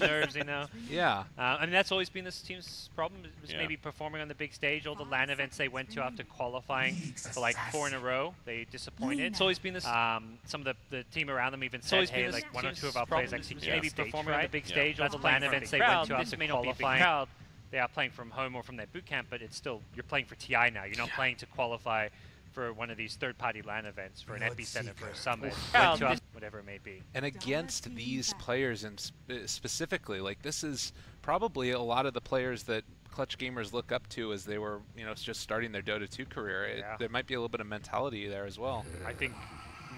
nerves, you know. Yeah. I mean, that's always been this team's problem, was maybe performing on the big stage. All the LAN events they went to after qualifying for like 4 in a row, they disappointed. It's always been this. Some of the team around them even said, hey, like 1 or 2 of our players actually maybe performing on the big stage. All the LAN events they went to after qualifying. They are playing from home or from their boot camp, but it's still, you're playing for TI now. You're not playing to qualify for one of these third-party LAN events, for an epicenter, for a summit, whatever it may be. And against these players, and specifically, like this is probably a lot of the players that Clutch gamers look up to as they were, you know, just starting their Dota 2 career. There might be a little bit of mentality there as well. I think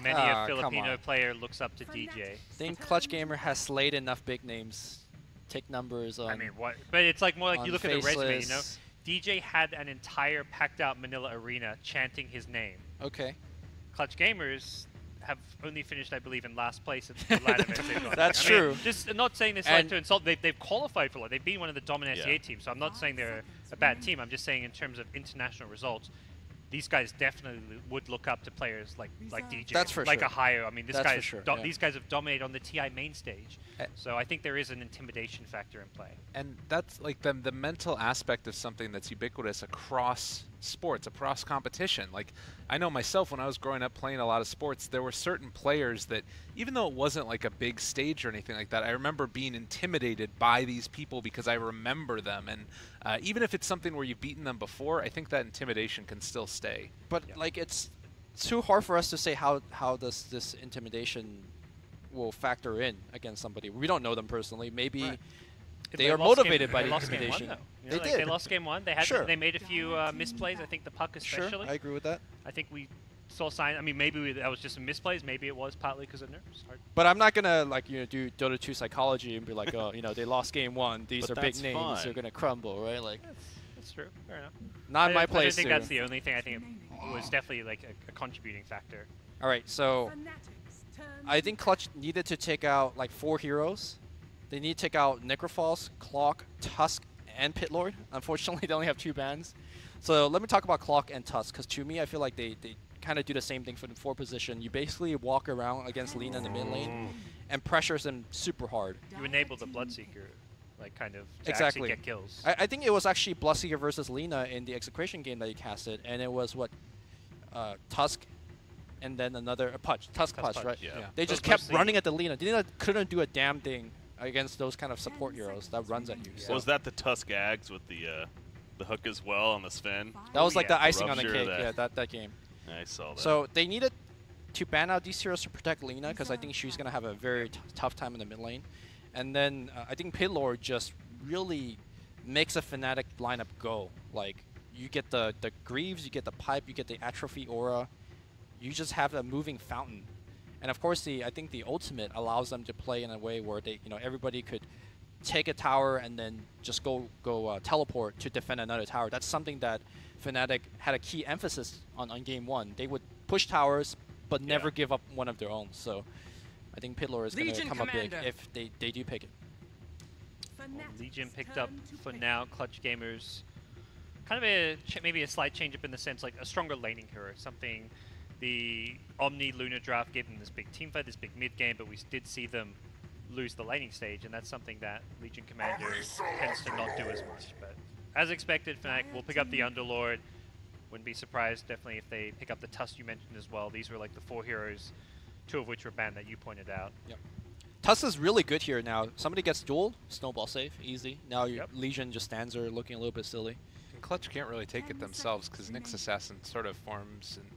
many a Filipino player looks up to DJ. I think Clutch gamer has slayed enough big names. Take numbers on. I mean, what? But it's like more like you look at the resume, you know. Faceless. DJ had an entire packed-out Manila arena chanting his name. Okay. Clutch gamers have only finished, I believe, in last place at the LAN events they've gone. That's I mean, true. just not saying this like to insult. They've qualified for it. They've been one of the dominant SEA teams. So I'm not saying they're a bad team. I'm just saying in terms of international results, these guys definitely would look up to players like DJ. That's for like sure. a higher. I mean, this That's guy these guys have dominated on the TI main stage. So I think there is an intimidation factor in play. And that's like the mental aspect of something that's ubiquitous across sports, across competition. Like I know myself when I was growing up playing a lot of sports, there were certain players that even though it wasn't like a big stage or anything like that, I remember being intimidated by these people because I remember them. And even if it's something where you've beaten them before, I think that intimidation can still stay. But like it's too hard for us to say how does this intimidation will factor in against somebody. We don't know them personally. Maybe they are motivated by the intimidation. They did. They lost game 1. They had they made a few misplays. I think the puck especially. Sure, I agree with that. I think we saw signs. I mean, maybe that was just some misplays. Maybe it was partly because of nerves. But I'm not gonna like do Dota 2 psychology and be like, oh, they lost game 1. These are big names. They're gonna crumble, right? Like that's true. Fair enough. Not my place. I think that's the only thing. I think it was definitely like a contributing factor. All right, so I think Clutch needed to take out like 4 heroes. They need to take out Necrophos, Clock, Tusk, and Pitlord. Unfortunately, they only have 2 bans. So let me talk about Clock and Tusk, because to me, I feel like they kind of do the same thing for the 4 position. You basically walk around against Lina in the mid lane and pressures them super hard. You enable the Bloodseeker, like kind of to actually get kills. I think it was actually Bloodseeker versus Lina in the Execration game that you casted, and it was what Tusk and then another Tusk Punch, right? Yeah. They just kept running at the Lina. Lina couldn't do a damn thing against those kind of support heroes that runs at you. So. Was that the Tusk Ags with the hook as well on the Sven? That was like the icing on the cake. Yeah, that game. I saw that. So they needed to ban out these heroes to protect Lina because I think she's gonna have a very tough time in the mid lane. And then I think Pitlord just really makes a Fnatic lineup go. Like you get the Greaves, you get the Pipe, you get the Atrophy Aura. You just have a moving fountain. And of course, I think the ultimate allows them to play in a way where they, everybody could take a tower and then just go teleport to defend another tower. That's something that Fnatic had a key emphasis on game 1. They would push towers, but never give up one of their own. So I think Pitlord is going to come up big if they do pick it. Well, Legion picked up for now. Clutch gamers, kind of maybe a slight change up in the sense like a stronger laning hero, something. The Omni Luna draft gave them this big team fight, this big mid game, but we did see them lose the laning stage, and that's something that Legion Commander tends to not do as much. But as expected, Fnatic will pick up the Underlord. Wouldn't be surprised, definitely, if they pick up the Tusk you mentioned as well. These were like the 4 heroes, 2 of which were banned that you pointed out. Yep. Tusk is really good here now. Somebody gets dueled, snowball save, easy. Now Legion just stands there looking a little bit silly. And Clutch can't really take it themselves because Nyx Assassin sort of forms and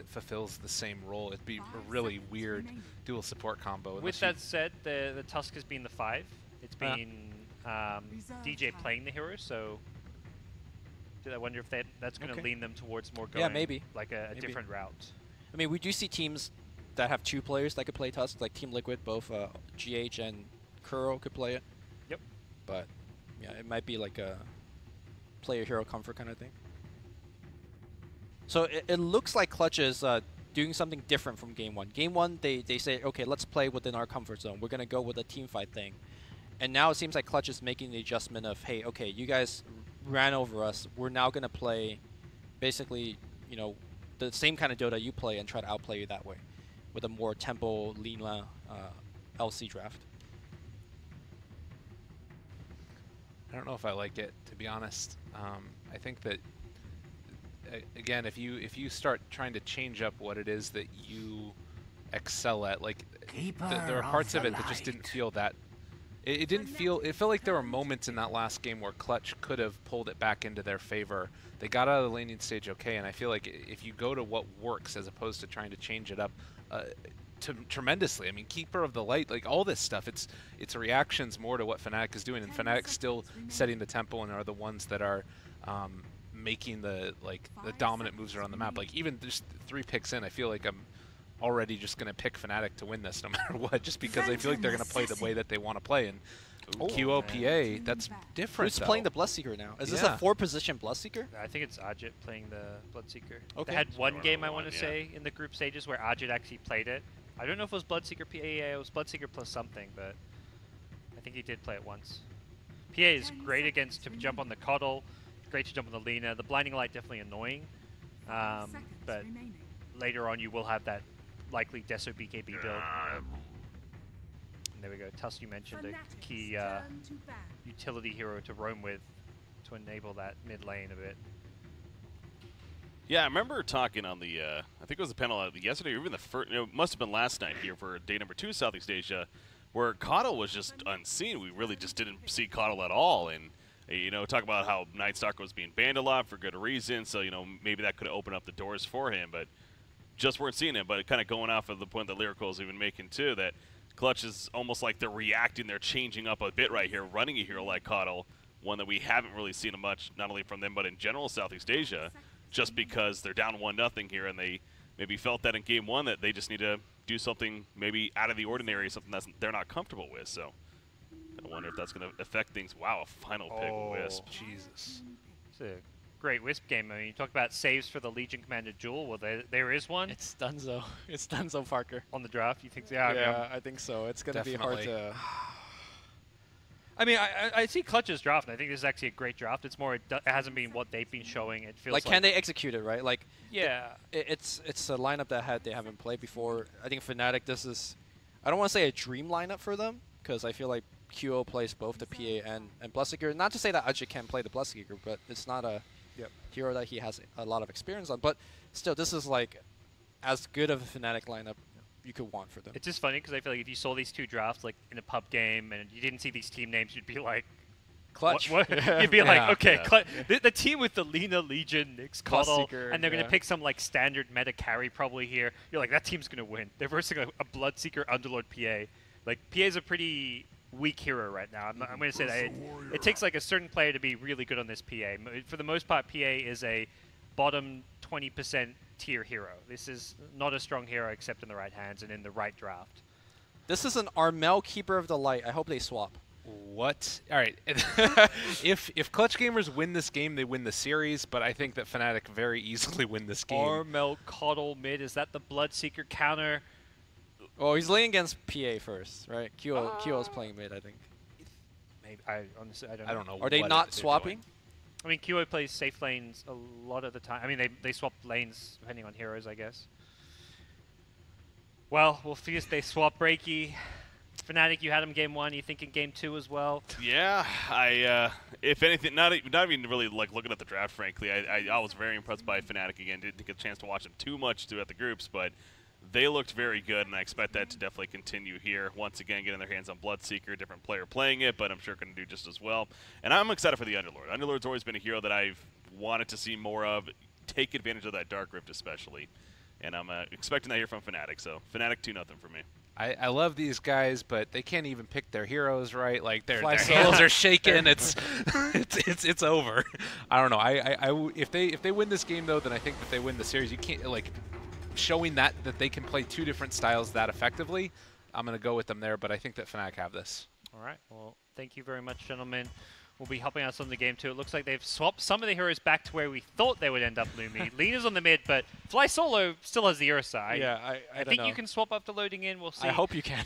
fulfills the same role. It'd be a really weird dual support combo. With that said, the Tusk has been the 5. It's been DJ playing the hero, so I wonder if that's going to lean them towards more going maybe. Like a different route. I mean, we do see teams that have 2 players that could play Tusk, like Team Liquid, both GH and Kuro could play it. Yep. But yeah, it might be like a player hero comfort kind of thing. So it looks like Clutch is doing something different from game 1. Game 1, they say, okay, let's play within our comfort zone. We're going to go with a team fight thing. And now it seems like Clutch is making the adjustment of, hey, okay, you guys ran over us. We're now going to play basically, the same kind of Dota you play and try to outplay you that way with a more tempo, Lina LC draft. don't know if I like it, to be honest. I think that again, if you start trying to change up what it is that you excel at, like there are parts of it that just didn't feel that. It didn't feel. It felt like there were moments in that last game where Clutch could have pulled it back into their favor. They got out of the laning stage okay, and I feel like if you go to what works as opposed to trying to change it up tremendously. I mean, Keeper of the Light, like all this stuff, it's reactions more to what Fnatic is doing, and Fnatic's still setting the tempo and are the ones that are making the dominant moves around the map. Like even just 3 picks in, I feel like I'm already just going to pick Fnatic to win this no matter what, just because I feel like they're going to play the way that they want to play. And QOPA, that's different. Who's playing the Bloodseeker now? Is this a 4-position Bloodseeker? I think it's Ajit playing the Bloodseeker. Okay. They had one game, I want to say, in the group stages where Ajit actually played it. I don't know if it was Bloodseeker PA, it was Bloodseeker plus something, but I think he did play it once. PA is great against to jump on the Coddle, great to jump on the Lina. The Blinding Light definitely annoying, but later on you will have that likely Deso BKB build. And there we go. Tuss, you mentioned a key utility hero to roam with to enable that mid lane a bit. Yeah, I remember talking on the, I think it was the panel yesterday, or even the first, it must have been last night here for day number 2 Southeast Asia, where Coddle was just unseen. We really just didn't see Coddle at all. And, you know, talk about how Night Stalker was being banned a lot for good reason, so, you know, maybe that could have opened up the doors for him, but just weren't seeing him. But kind of going off of the point that Lyrical is even making, too, that Clutch is almost like they're reacting, they're changing up a bit right here, running a hero like Coddle, one that we haven't really seen much, not only from them, but in general Southeast Asia, just because they're down 1-0 here, and they maybe felt that in game 1 that they just need to do something maybe out of the ordinary, something that they're not comfortable with. So I wonder if that's going to affect things. Wow, a final pick Wisp. Jesus. It's a great Wisp game. I mean, you talk about saves for the Legion Commander Jewel. Well, there is one. It's Dunzo. It's Dunzo Parker. On the draft, you think? Yeah, I think so. It's going to be hard to... I mean, I see Clutch's draft, and I think this is actually a great draft. It's more, it hasn't been what they've been showing. It feels like can they execute it, right? Like, yeah, it's a lineup that they haven't played before. I think Fnatic, this is, I don't want to say a dream lineup for them, because I feel like QO plays both the PA and Bloodseeker. Not to say that Ajit can't play the Bloodseeker, but it's not a hero that he has a lot of experience on. But still, this is like as good of a Fnatic lineup you could want for them. It's just funny because I feel like if you saw these 2 drafts like in a pub game and you didn't see these team names, you'd be like, Clutch. What? You'd be like, okay, the team with the Lina, Legion, Nyx, Coddle, and they're going to pick some like standard meta carry probably here. You're like, that team's going to win. They're versing a Bloodseeker Underlord PA. Like, PA is a pretty weak hero right now. I'm going to say that it takes like a certain player to be really good on this PA. For the most part, PA is a bottom 20% tier hero. This is not a strong hero except in the right hands and in the right draft. This is an Armel Keeper of the Light. I hope they swap. What? All right. if Clutch Gamers win this game, they win the series, but I think that Fnatic very easily win this game. Armel Coddle mid. Is that the Bloodseeker counter? Oh, he's laying against PA first, right? QO's playing mid, I think. Maybe. Honestly, I don't know. Are they not swapping? I mean, QO plays safe lanes a lot of the time. I mean, they swap lanes depending on heroes, I guess. Well, we'll see if they swap Breaky. Fnatic, you had him game 1. You thinking game 2 as well? Yeah, if anything, not even really like looking at the draft. Frankly, I was very impressed by Fnatic again. Didn't get a chance to watch them too much throughout the groups, but they looked very good, and I expect that to definitely continue here. Once again, getting their hands on Bloodseeker, different player playing it, but I'm sure going to do just as well. And I'm excited for the Underlord. Underlord's always been a hero that I've wanted to see more of, take advantage of that Dark Rift especially. And I'm expecting that here from Fnatic, so Fnatic 2-0 for me. I love these guys, but they can't even pick their heroes right. Like their hands are shaking. It's over. I don't know. If they win this game though, then I think that they win the series. You can't like showing that they can play 2 different styles that effectively. I'm gonna go with them there, but I think that Fnatic have this. All right. Well, thank you very much, gentlemen. We'll be helping us on the game too. It looks like they've swapped some of the heroes back to where we thought they would end up, Lumi. Lina's on the mid, but Fly Solo still has the Ursa. I think you can swap after loading in. We'll see. I hope you can.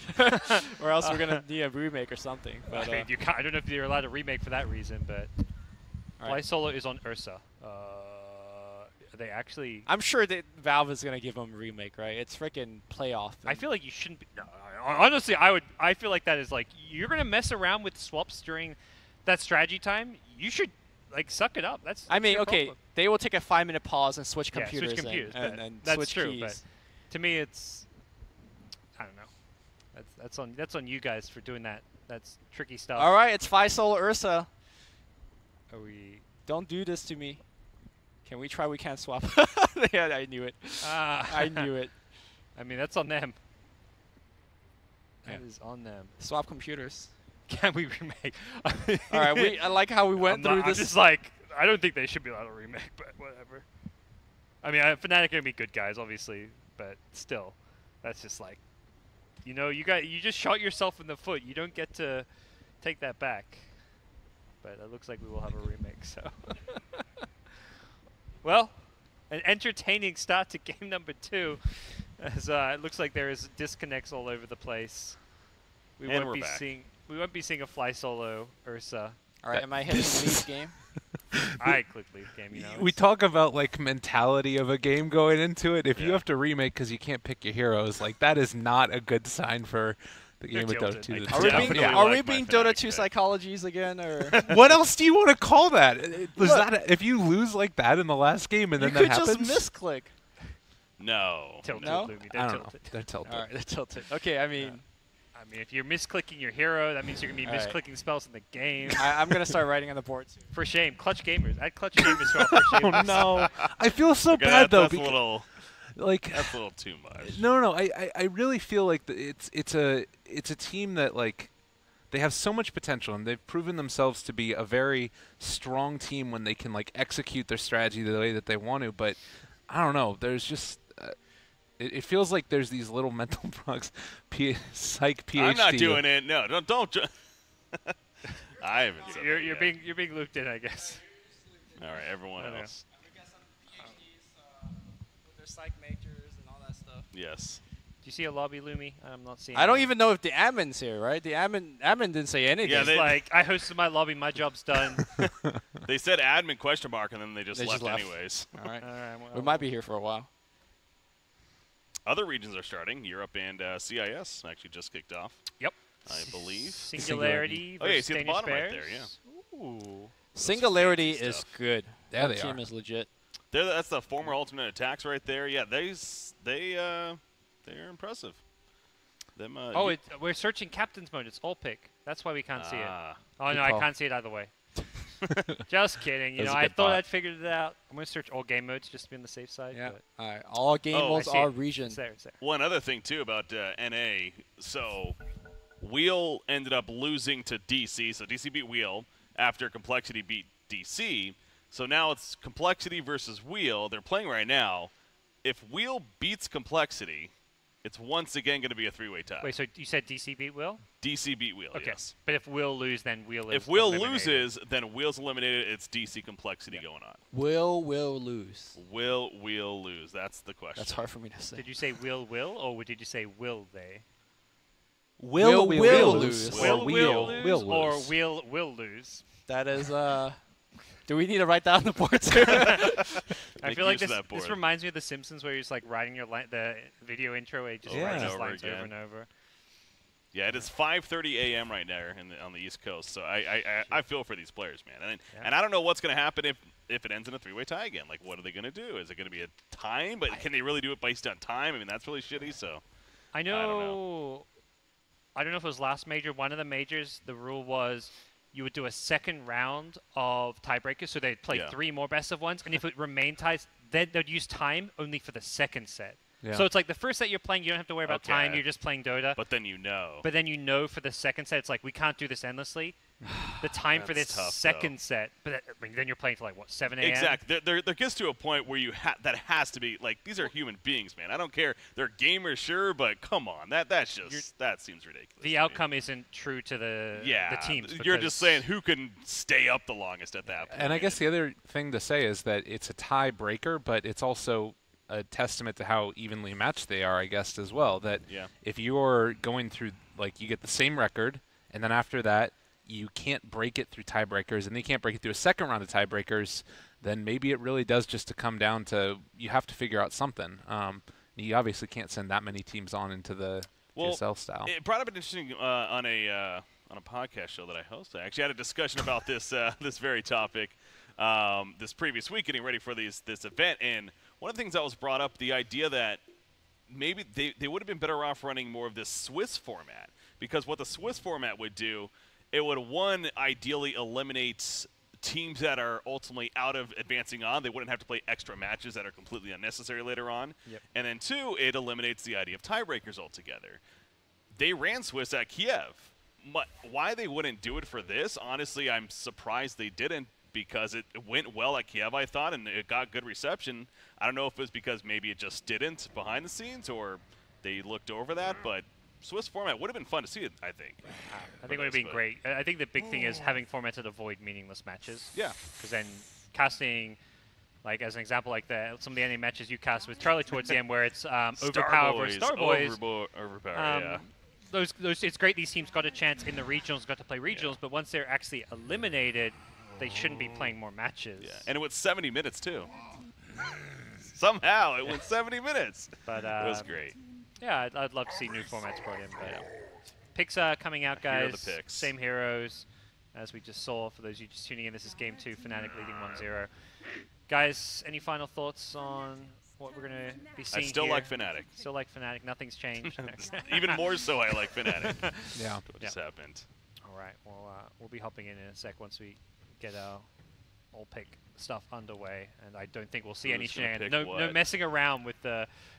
Or else we're going to need a remake or something. But, I mean, you can't, I don't know if you're allowed to remake for that reason, but Fly Solo is on Ursa. They actually... I'm sure that Valve is going to give them a remake, right? It's freaking playoff. I feel like you shouldn't be... No, honestly, I feel like that is like... You're going to mess around with swaps during... that strategy time, you should like suck it up. That's I mean, your okay, problem. they will take a 5-minute pause and switch Yeah, computers, switch computers, and that's switch true. keys. But to me, it's I don't know. That's on you guys for doing that. That's tricky stuff. All right, it's 5 solo Ursa. Are we? Don't do this to me. Can we try? We can't swap. Yeah, I knew it. I knew it. I mean, that's on them. Yeah. That is on them. Swap computers. Can we remake? All right, I like how we went through I'm this. just like, I don't think they should be allowed to remake, but whatever. I mean, Fnatic are gonna be good guys, obviously, but still, that's just like, you know, you just shot yourself in the foot. You don't get to take that back. But it looks like we will have a remake. So, well, an entertaining start to game number 2, as it looks like there is disconnects all over the place. We won't be seeing a fly solo Ursa. All right, am I hitting lead game? I click lead game. You know, We talk about like mentality of a game going into it. If you have to remake because you can't pick your heroes, like that is not a good sign for the game of Dota 2. Are we being Dota 2 psychologies again, or what else do you want to call that? If you lose like that in the last game and then that happens? You could just misclick. No. Tilted, no? Lumi, I don't tilted. know. They're tilted. All right, they're tilted. Okay, I mean, if you're misclicking your hero, that means you're gonna be misclicking spells in the game. I'm gonna start writing on the board too. For shame, Clutch Gamers. Add Clutch Gamers to our for shame. Oh no! I feel so bad though. That's a little. Like that's a little too much. No. I really feel like it's a team that like they have so much potential and they've proven themselves to be a very strong team when they can like execute their strategy the way that they want to. But I don't know. There's just it feels like there's these little mental bugs. Psych PhD. I'm not doing it. No, don't. I haven't. Said You're being looped in, I guess. All right, everyone else. Psych majors and all that stuff. Yes. Do you see a lobby, Lumi? I'm not seeing. I don't even know if the admin's here, right? The admin didn't say anything. Yeah, It's like I hosted my lobby, my job's done. They said admin question mark and then they just left left anyways. All right. Well, We might be here for a while. Other regions are starting. Europe and CIS actually just kicked off. Yep. I believe. Singularity. Oh yeah, you versus see at the Danish bottom right Bears. there. Yeah. Ooh. Singularity fancy is stuff. good. Yeah, that they team are. is legit. That's the former Ultimate Attacks right there. Yeah, they're impressive. Them. We're searching captain's mode. It's all pick. That's why we can't see it. Oh Good no, I call. can't see it either way. Just kidding. You That was know, a I good thought thought. I'd figured it out. I'm gonna search all game modes just to be on the safe side. Yeah. But All right. All game Oh, I modes see are it. region. it's there. It's there. One other thing too about NA. So Wheel ended up losing to DC. So DC beat Wheel after Complexity beat DC. So now it's Complexity versus Wheel. They're playing right now. If Wheel beats Complexity, it's once again going to be a 3-way tie. Wait, so you said DC beat Will? DC beat Wheel, Okay. yes. But if Will lose, then Wheel is If Will eliminated. loses, then Wheel's eliminated. It's DC Complexity going on. Will lose. Will Wheel lose? That's the question. That's hard for me to say. Did you say will, or did you say will they? Will lose. Will lose, will or lose. will lose? That is Do we need to write down the board too? I Make feel like use of this that board. reminds me of The Simpsons, where you're just like writing the video intro, where you just Yeah. write those Over lines again. over and over. Yeah, it is 5:30 a.m. right now on the East Coast. So I feel for these players, man. And I don't know what's going to happen if it ends in a 3-way tie again. Like, what are they going to do? Is it going to be a time? But can they really do it based on time? I mean, that's really shitty. So I know. I don't know if it was last major. One of the majors, the rule was you would do a second round of tiebreakers, so they'd play 3 more best of ones, and if it remained ties, then they'd use time only for the second set. Yeah. So it's like the first set you're playing, you don't have to worry about time, you're just playing Dota. But then you know. But then you know for the second set, it's like, we can't do this endlessly. The time for this That's tough, second set, but I mean, then you're playing till like, what, 7 a.m.? Exactly. There gets to a point where you that has to be, like, these are human beings, man. I don't care. They're gamers, sure, but come on. That seems ridiculous. The outcome isn't true to the teams. You're because- just saying who can stay up the longest at that point. And I guess the other thing to say is that it's a tiebreaker, but it's also a testament to how evenly matched they are, I guess, as well. That if you're going through, like, you get the same record, and then after that, you can't break it through tiebreakers, and they can't break it through a second round of tiebreakers, then maybe it really does just to come down to you have to figure out something. You obviously can't send that many teams on into the PSL style. It brought up an interesting on on a podcast show that I host. I actually had a discussion about this this very topic this previous week, getting ready for this event. And one of the things that was brought up, the idea that maybe they would have been better off running more of this Swiss format, because what the Swiss format would do, it would, one, ideally eliminate teams that are ultimately out of advancing on. They wouldn't have to play extra matches that are completely unnecessary later on. Yep. And then two, it eliminates the idea of tiebreakers altogether. They ran Swiss at Kiev. But why they wouldn't do it for this, honestly, I'm surprised they didn't, because it went well at Kiev, I thought, and it got good reception. I don't know if it was because maybe it just didn't behind the scenes, or they looked over that, but Swiss format would have been fun to see it, I think. I think it would have been great. I think the big thing is having formats that avoid meaningless matches. Yeah. Because then casting, like as an example, like some of the NA matches you cast with Charlie towards the end, where it's overpower versus Starboys. Overpower, yeah. Those, it's great these teams got a chance in the regionals, got to play regionals, but once they're actually eliminated, they shouldn't be playing more matches. Yeah. And it was 70 minutes, too. Somehow, it went 70 minutes. But it was great. Yeah, I'd love to see new formats brought in. But picks are coming out, guys. The picks. Same heroes as we just saw. For those of you just tuning in, this is Game 2, Fnatic leading 1-0. Guys, any final thoughts on what we're going to be seeing I still here? like Fnatic. Still like Fnatic. Nothing's changed. Even more so, I like Fnatic. Yeah. What just happened. All right. Well, we'll be hopping in a sec once we get our all-pick stuff underway, and I don't think we'll see any shenanigans. No messing around with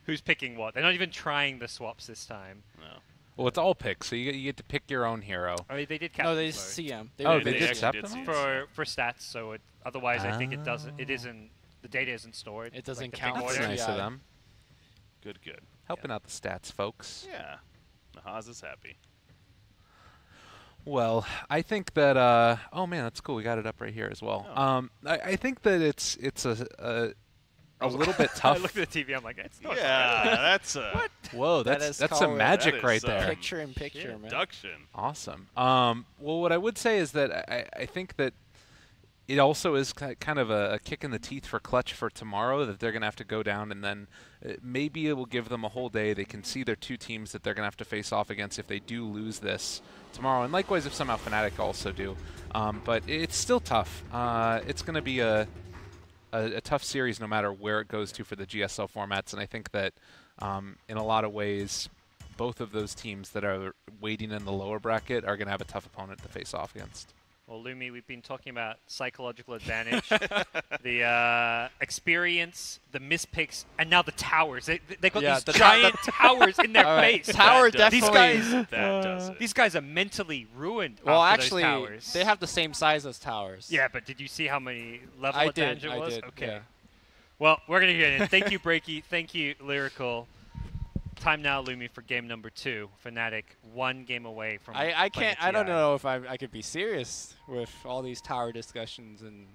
who's picking what. They're not even trying the swaps this time. No. Well, it's all picks, so you get to pick your own hero. I mean, they did No, captain they mode CM. They did captain CM. for stats. So otherwise, I think it doesn't. It isn't. The data isn't stored. It doesn't like count. That's order. nice of them. Good. Helping out the stats, folks. Yeah. Nahaz is happy. Well, I think that oh man, that's cool. We got it up right here as well. Oh. I think that it's a little bit tough. I looked at the TV. I'm like, it's not. Yeah, that's a What? Whoa, that's some magic that right is, there. Picture in picture, man. Induction. Awesome. Well, what I would say is that I think that it also is kind of a kick in the teeth for Clutch for tomorrow, that they're going to have to go down, and then maybe it will give them a whole day. They can see their two teams that they're going to have to face off against if they do lose this tomorrow, and likewise if somehow Fnatic also do. But it's still tough. It's going to be a tough series no matter where it goes to for the GSL formats, and I think that in a lot of ways, both of those teams that are waiting in the lower bracket are going to have a tough opponent to face off against. Well, Lumi, we've been talking about psychological advantage, the experience, the mispicks, and now the towers. They got these giant towers in their face. Tower That definitely. That does it. These guys are mentally ruined. Well, after actually, those towers. they have the same size as towers. Yeah, but did you see how many level I advantage did. it was? I did. Okay. Yeah. Well, we're gonna get in. Thank you, Breaky. Thank you, Lyrical. Time now, Lumi, for game number 2. Fnatic, 1 game away from. I playing can't. the I don't TI. know if I could be serious with all these tower discussions and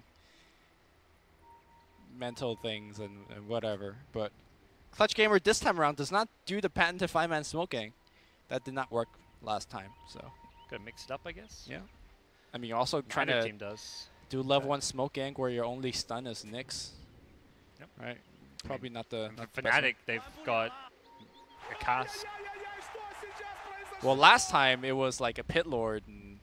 mental things and whatever. But Clutch Gamer this time around does not do the patented 5-man smoking. That did not work last time. So Gotta mix it up, I guess. yeah. I mean, you're also trying Neither to team does. do level 1 smoke gank where your only stun is Nyx. Yep. Right. Probably not the. For not the best one. Fnatic, they've got a cast. Well, last time it was like a pit lord, and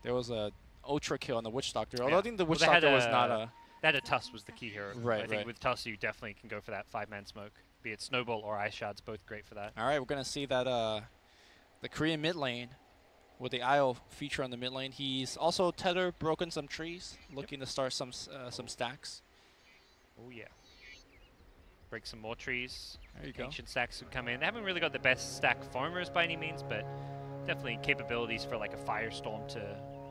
there was a ultra kill on the witch doctor. Although I think the witch they had doctor was not a. That a Tuss was the key hero. Right, I think right. with Tuss, you definitely can go for that 5-man smoke. Be it Snowball or Ice Shards, both great for that. All right, we're gonna see that the Korean mid lane with the IO feature on the mid lane. He's also tether broken some trees, looking to start some stacks. Oh yeah. Break some more trees. There you go. Ancient stacks would come in. They haven't really got the best stack farmers by any means, but definitely capabilities for like a Firestorm to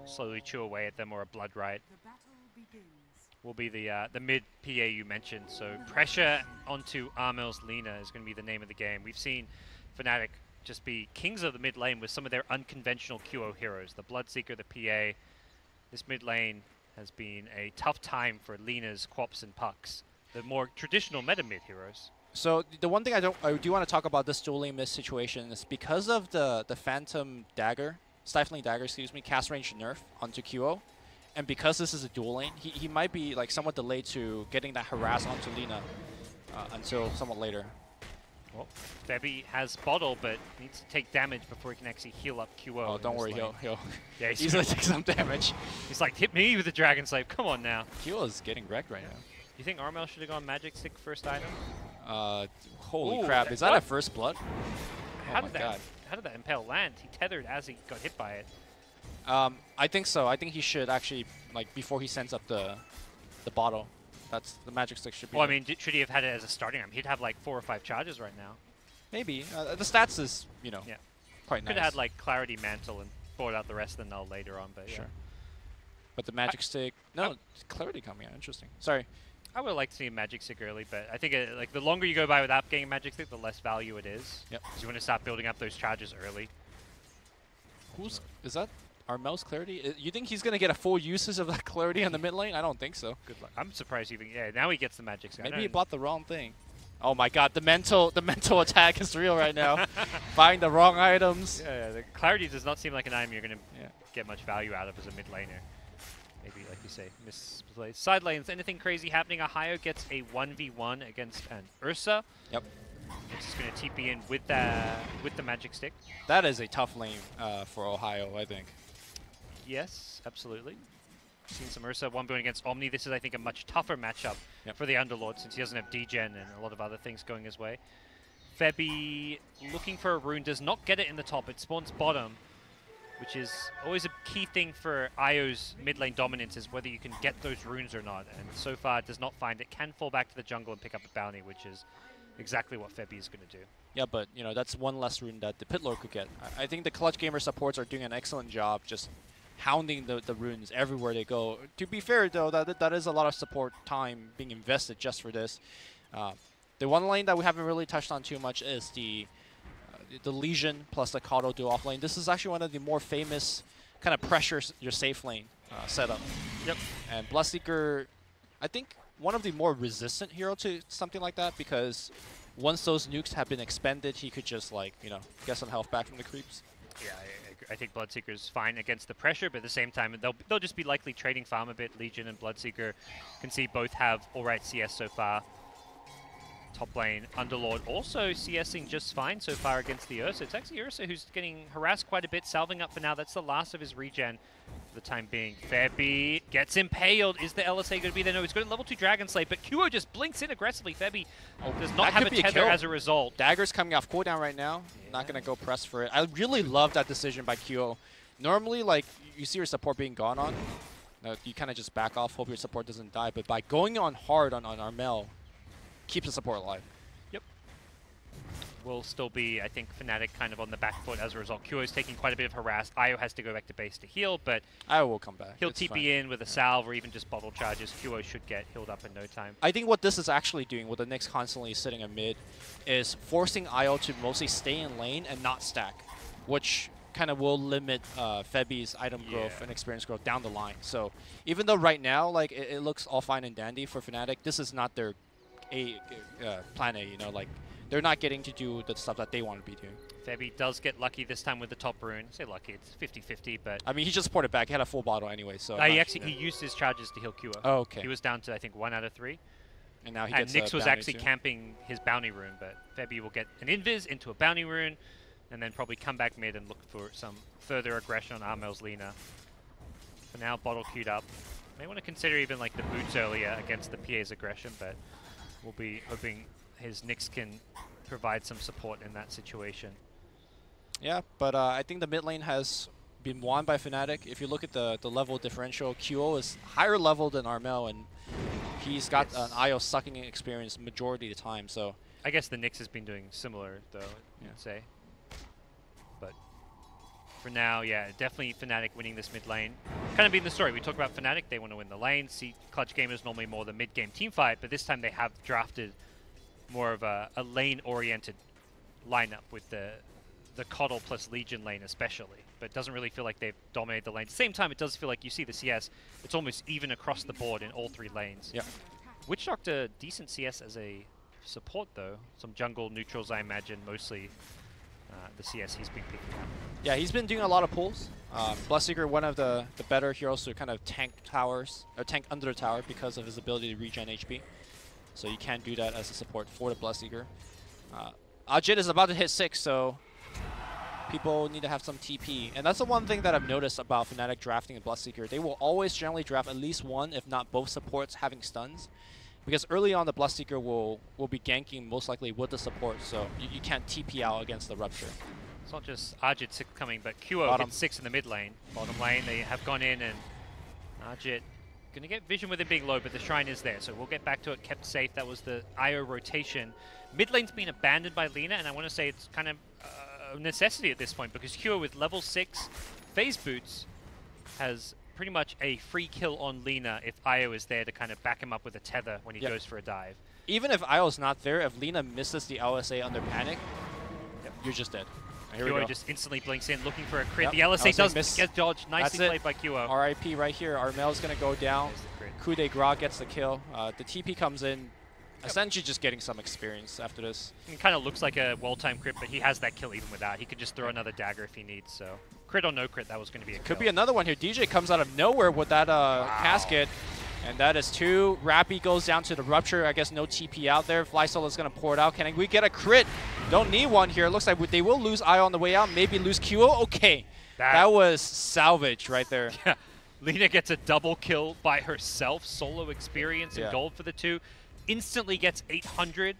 slowly chew away at them, or a Blood Right. Will be the mid PA you mentioned. So pressure onto Armel's Lina is going to be the name of the game. We've seen Fnatic just be kings of the mid lane with some of their unconventional QO heroes. The Bloodseeker, the PA. This mid lane has been a tough time for Lina's Quops and Pucks, the more traditional meta mid heroes. So the one thing I do want to talk about this dueling miss situation is because of the Phantom Dagger, Stifling Dagger, excuse me, cast range nerf onto QO, and because this is a duel lane, he might be like somewhat delayed to getting that harass onto Lina until somewhat later. Well, Febby has bottle, but needs to take damage before he can actually heal up QO. Oh, don't worry, he'll yeah, he's easily take some damage. He's like, hit me with the Dragon Slave. Come on now. QO is getting wrecked right now. You think Armel should have gone Magic Stick first item? Holy Ooh, crap! Is that a first blood? How Oh did my that? god. How did that impale land? He tethered as he got hit by it. I think so. I think he should actually, like, before he sends up the bottle, that's the Magic Stick should be. Well, I mean, should he have had it as a starting item? He'd have like 4 or 5 charges right now. maybe the stats is quite nice. Could have had like Clarity Mantle and bought out the rest of the null later on, but Sure. yeah. But the Magic Stick, no, Clarity coming out. Interesting. Sorry. I would like to see a Magic Stick early, but I think like the longer you go by without getting a Magic Stick, the less value it is. Yep. Because you want to start building up those charges early. Is that Armel's Clarity? You think he's gonna get a full usage of that Clarity on the mid lane? I don't think so. Good luck. I'm surprised even. Yeah, now he gets the Magic Stick. Maybe he bought the wrong thing. Oh my god, the mental attack is real right now. Buying the wrong items. Yeah, the Clarity does not seem like an item you're going to get much value out of as a mid laner. Maybe, like you say, misplay. Side lanes, anything crazy happening? Ohio gets a 1v1 against an Ursa. Yep. It's just going to TP in with the Magic Stick. That is a tough lane for Ohio, I think. Yes, absolutely. Seen some Ursa 1v1 against Omni. This is, I think, a much tougher matchup for the Underlord since he doesn't have degen and a lot of other things going his way. Febby looking for a rune, does not get it in the top. It spawns bottom, which is always a key thing for Io's mid lane dominance is whether you can get those runes or not. And so far, does not find it. Can fall back to the jungle and pick up a bounty, which is exactly what Febby is going to do. Yeah, but that's one less rune that the Pit Lord could get. I think the Clutch Gamer supports are doing an excellent job just hounding the runes everywhere they go. To be fair, though, that is a lot of support time being invested just for this. The one lane that we haven't really touched on too much is the Legion plus the Kato duo off lane. This is actually one of the more famous kind of pressure your safe lane setup. Yep. And Bloodseeker, I think one of the more resistant hero to something like that because once those nukes have been expended, he could just get some health back from the creeps. Yeah, I think Bloodseeker's fine against the pressure, but at the same time, they'll just be likely trading farm a bit. Legion and Bloodseeker can see both have alright CS so far. Top lane, Underlord also CSing just fine so far against the Ursa. It's actually Ursa who's getting harassed quite a bit, salving up for now. That's the last of his regen for the time being. Febby gets impaled. Is the LSA going to be there? No, he's got a level 2 Dragon Slave, but QO just blinks in aggressively. Febby does not have a tether as a result. Dagger's coming off cooldown right now. Not going to go press for it. I really love that decision by QO. Normally, you see your support being gone on. You kind of just back off, hope your support doesn't die. But by going on hard on Armel, keeps the support alive. Yep. Will still be, I think, Fnatic kind of on the back foot as a result. QO is taking quite a bit of harass. Io has to go back to base to heal, but Io will come back. He'll TP in with a salve or even just bottle charges. QO should get healed up in no time. I think what this is actually doing, with the Nyx constantly sitting in mid, is forcing Io to mostly stay in lane and not stack, which kind of will limit Febby's item growth and experience growth down the line. So even though right now, it looks all fine and dandy for Fnatic, this is not their plan A, they're not getting to do the stuff that they want to be doing. Febby does get lucky this time with the top rune. I say lucky, it's 50-50, but... I mean, he just supported back. He had a full bottle anyway, so... he used his charges to heal QO. Oh, okay. He was down to, I think, 1 out of 3. And now he and gets Nyx was actually too. camping his bounty rune, but Febby will get an invis into a bounty rune, and then probably come back mid and look for some further aggression on Armel's Lina. For now, bottle queued up. May want to consider even the boots earlier against the PA's aggression, but we'll be hoping his Nyx can provide some support in that situation. Yeah, but I think the mid lane has been won by Fnatic. If you look at the level differential, QO is higher level than Armel, and he's got an IO sucking experience majority of the time. So I guess the Nyx has been doing similar, though, I'd say. But for now, yeah, definitely Fnatic winning this mid lane. Kind of been the story. We talk about Fnatic, they want to win the lane. See, Clutch Gamers normally more the mid-game team fight, but this time they have drafted more of a lane-oriented lineup with the Coddle plus Legion lane especially. But it doesn't really feel like they've dominated the lane. At the same time, it does feel like you see the CS, it's almost even across the board in all 3 lanes. Yeah. Witch Doctor, decent CS as a support though. Some jungle neutrals, I imagine, mostly the CS he's been picking up. Yeah, he's been doing a lot of pulls. Bloodseeker, one of the better heroes to kind of tank towers, or tank under the tower because of his ability to regen HP. So you can do that as a support for the Bloodseeker. Ajit is about to hit 6, so people need to have some TP. And that's the one thing that I've noticed about Fnatic drafting and Bloodseeker. They will always generally draft at least one, if not both supports having stuns. Because early on, the Bloodseeker will be ganking most likely with the support, so you can't TP out against the Rupture. It's not just Ajit 6 coming, but QO hit 6 in the mid lane. Bottom lane, they have gone in, and Ajit going to get vision with it being low, but the Shrine is there, so we'll get back to it, kept safe. That was the IO rotation. Mid lane's been abandoned by Lina, and I want to say it's kind of a necessity at this point, because QO with level 6 phase boots has pretty much a free kill on Lina if IO is there to kind of back him up with a tether when he goes for a dive. Even if IO's not there, if Lina misses the LSA under panic, you're just dead. Here QO just instantly blinks in, looking for a crit. The LSA does get dodged. Nicely played by QO. RIP right here. Armel's going to go down. Coup de Grace gets the kill. The TP comes in. Essentially just getting some experience after this. It kind of looks like a well-timed crit, but he has that kill even without. He could just throw another dagger if he needs, so crit or no crit, that was going to be a kill. Could be another one here. DJ comes out of nowhere with that casket, and that is 2. Rappy goes down to the Rupture. I guess no TP out there. Fly Solo is going to pour it out. Can we get a crit? Don't need one here. It looks like they will lose IO on the way out, maybe lose QO. Okay, that was salvage right there. Yeah, Lina gets a double kill by herself. Solo experience and gold for the 2. Instantly gets 800.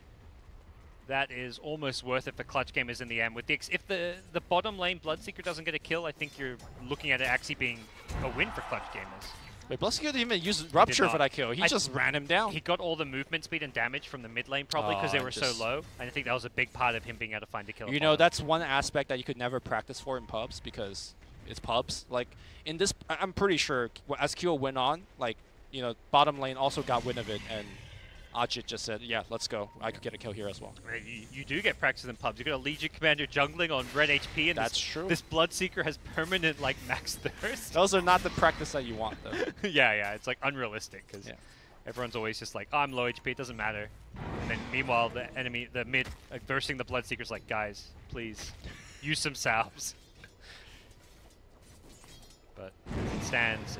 That is almost worth it for clutch gamers in the end. With the if the bottom lane Bloodseeker doesn't get a kill, I think you're looking at it actually being a win for clutch gamers. Wait, Bloodseeker didn't even use Rupture for that kill. He just ran him down. He got all the movement speed and damage from the mid lane probably because they were so low. And I think that was a big part of him being able to find a kill. You know, that's one aspect that you could never practice for in pubs because it's pubs. Like in this, I'm pretty sure as QO went on, like, you know, bottom lane also got wind of it, and Ajit just said, yeah, let's go. I could get a kill here as well. You do get practice in pubs. You got a Legion Commander jungling on red HP, and that's true. This Bloodseeker has permanent, like, max thirst. Those are not the practice that you want, though. yeah, it's, like, unrealistic, because everyone's always just like, oh, I'm low HP, it doesn't matter. And then, meanwhile, the enemy, the mid, versing the Bloodseeker's like, guys, please, use some salves. But it stands...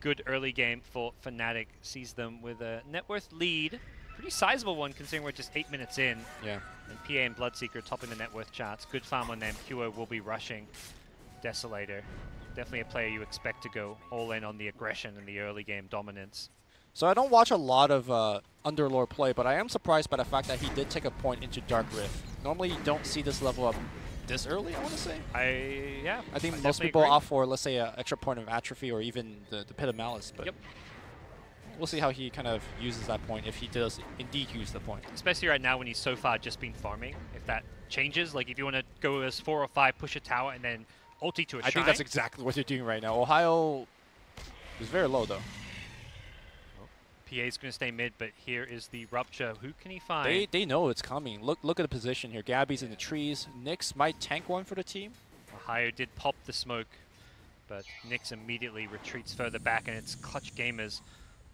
good early game for Fnatic, sees them with a net worth lead. Pretty sizable one considering we're just 8 minutes in. Yeah. And PA and Bloodseeker topping the net worth charts. Good farm on them. QO will be rushing Desolator. Definitely a player you expect to go all in on the aggression and the early game dominance. So I don't watch a lot of Underlord play, but I am surprised by the fact that he did take a point into Dark Rift. Normally you don't see this level up this early, I want to say. I think most people opt for, let's say, an extra point of atrophy or even the Pit of Malice. But we'll see how he kind of uses that point, if he does indeed use the point. Especially right now when he's so far just been farming. If that changes, like if you want to go as 4 or 5, push a tower, and then ulti to a shrine. I think that's exactly what you're doing right now. Ohio is very low, though. PA's going to stay mid, but here is the Rupture. Who can he find? They know it's coming. Look at the position here. Gabby's in the trees. Nyx might tank one for the team. Ohio did pop the smoke, but Nyx immediately retreats further back, and it's clutch gamers.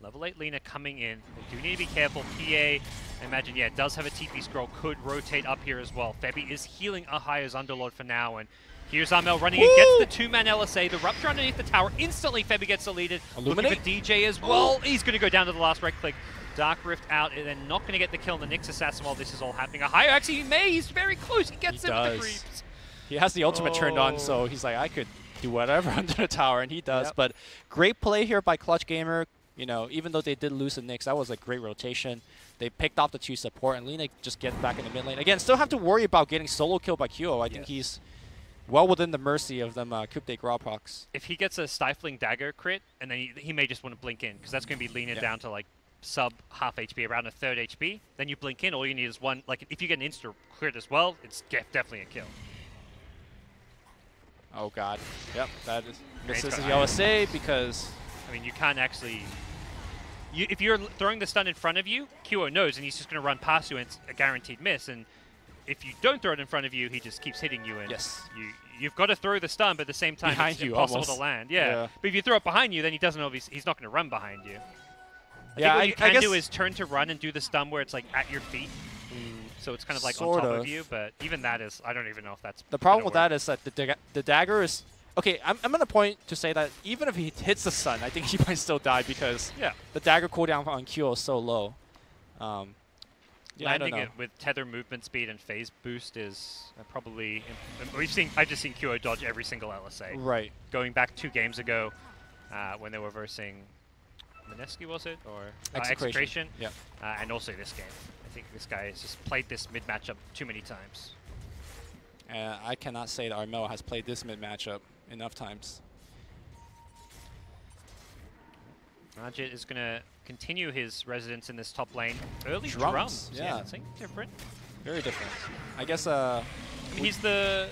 Level 8 Lina coming in. They do need to be careful. PA, I imagine, does have a TP scroll. Could rotate up here as well. Febby is healing Ohio's Underlord for now, and here's Armel running in, gets the 2-man LSA. The Rupture underneath the tower. Instantly, Febby gets deleted. Looking for DJ as well. He's going to go down to the last right click. Dark Rift out, and then not going to get the kill on the Nyx Assassin while this is all happening. Ohio actually may. He's very close. He gets it with the creeps. He has the ultimate turned on, so he's like, I could do whatever under the tower, and he does. But great play here by Clutch Gamer. You know, even though they did lose the Nyx, that was a great rotation. They picked off the 2 support, and Lina just gets back in the mid lane. Again, still have to worry about getting solo killed by QO. I think he's well within the mercy of them coup de grace procs. If he gets a Stifling Dagger crit, and then he may just want to blink in, because that's going to be Lina down to like sub half HP, around a third HP. Then you blink in, all you need is one. Like, if you get an insta crit as well, it's definitely a kill. Oh god. Yep, that is misses the LSA because... I mean, you can't actually... if you're throwing the stun in front of you, QO knows, and he's just going to run past you, and it's a guaranteed miss. And if you don't throw it in front of you, he just keeps hitting you. And you've got to throw the stun, but at the same time, it's impossible to land. Yeah. But if you throw it behind you, then he's not going to run behind you. I think what you can do is turn to run and do the stun where it's like at your feet. So it's kind of like on top of you, but even that is, I don't even know if that's... The problem with that is that the dagger is... Okay, I'm going to point to say that even if he hits the stun, I think he might still die because the dagger cooldown on QO is so low. Yeah, I don't Landing know. it with tether movement speed and phase boost is probably... I've just seen QO dodge every single LSA. Right. Going back 2 games ago when they were versing Mineski, was it? Or Execration. Yeah. And also this game. I think this guy has just played this mid matchup too many times. I cannot say that Armel has played this mid matchup enough times. Ajit is going to continue his residence in this top lane. Early Drums, drums. yeah. Something different. Very different. I guess I mean, he's the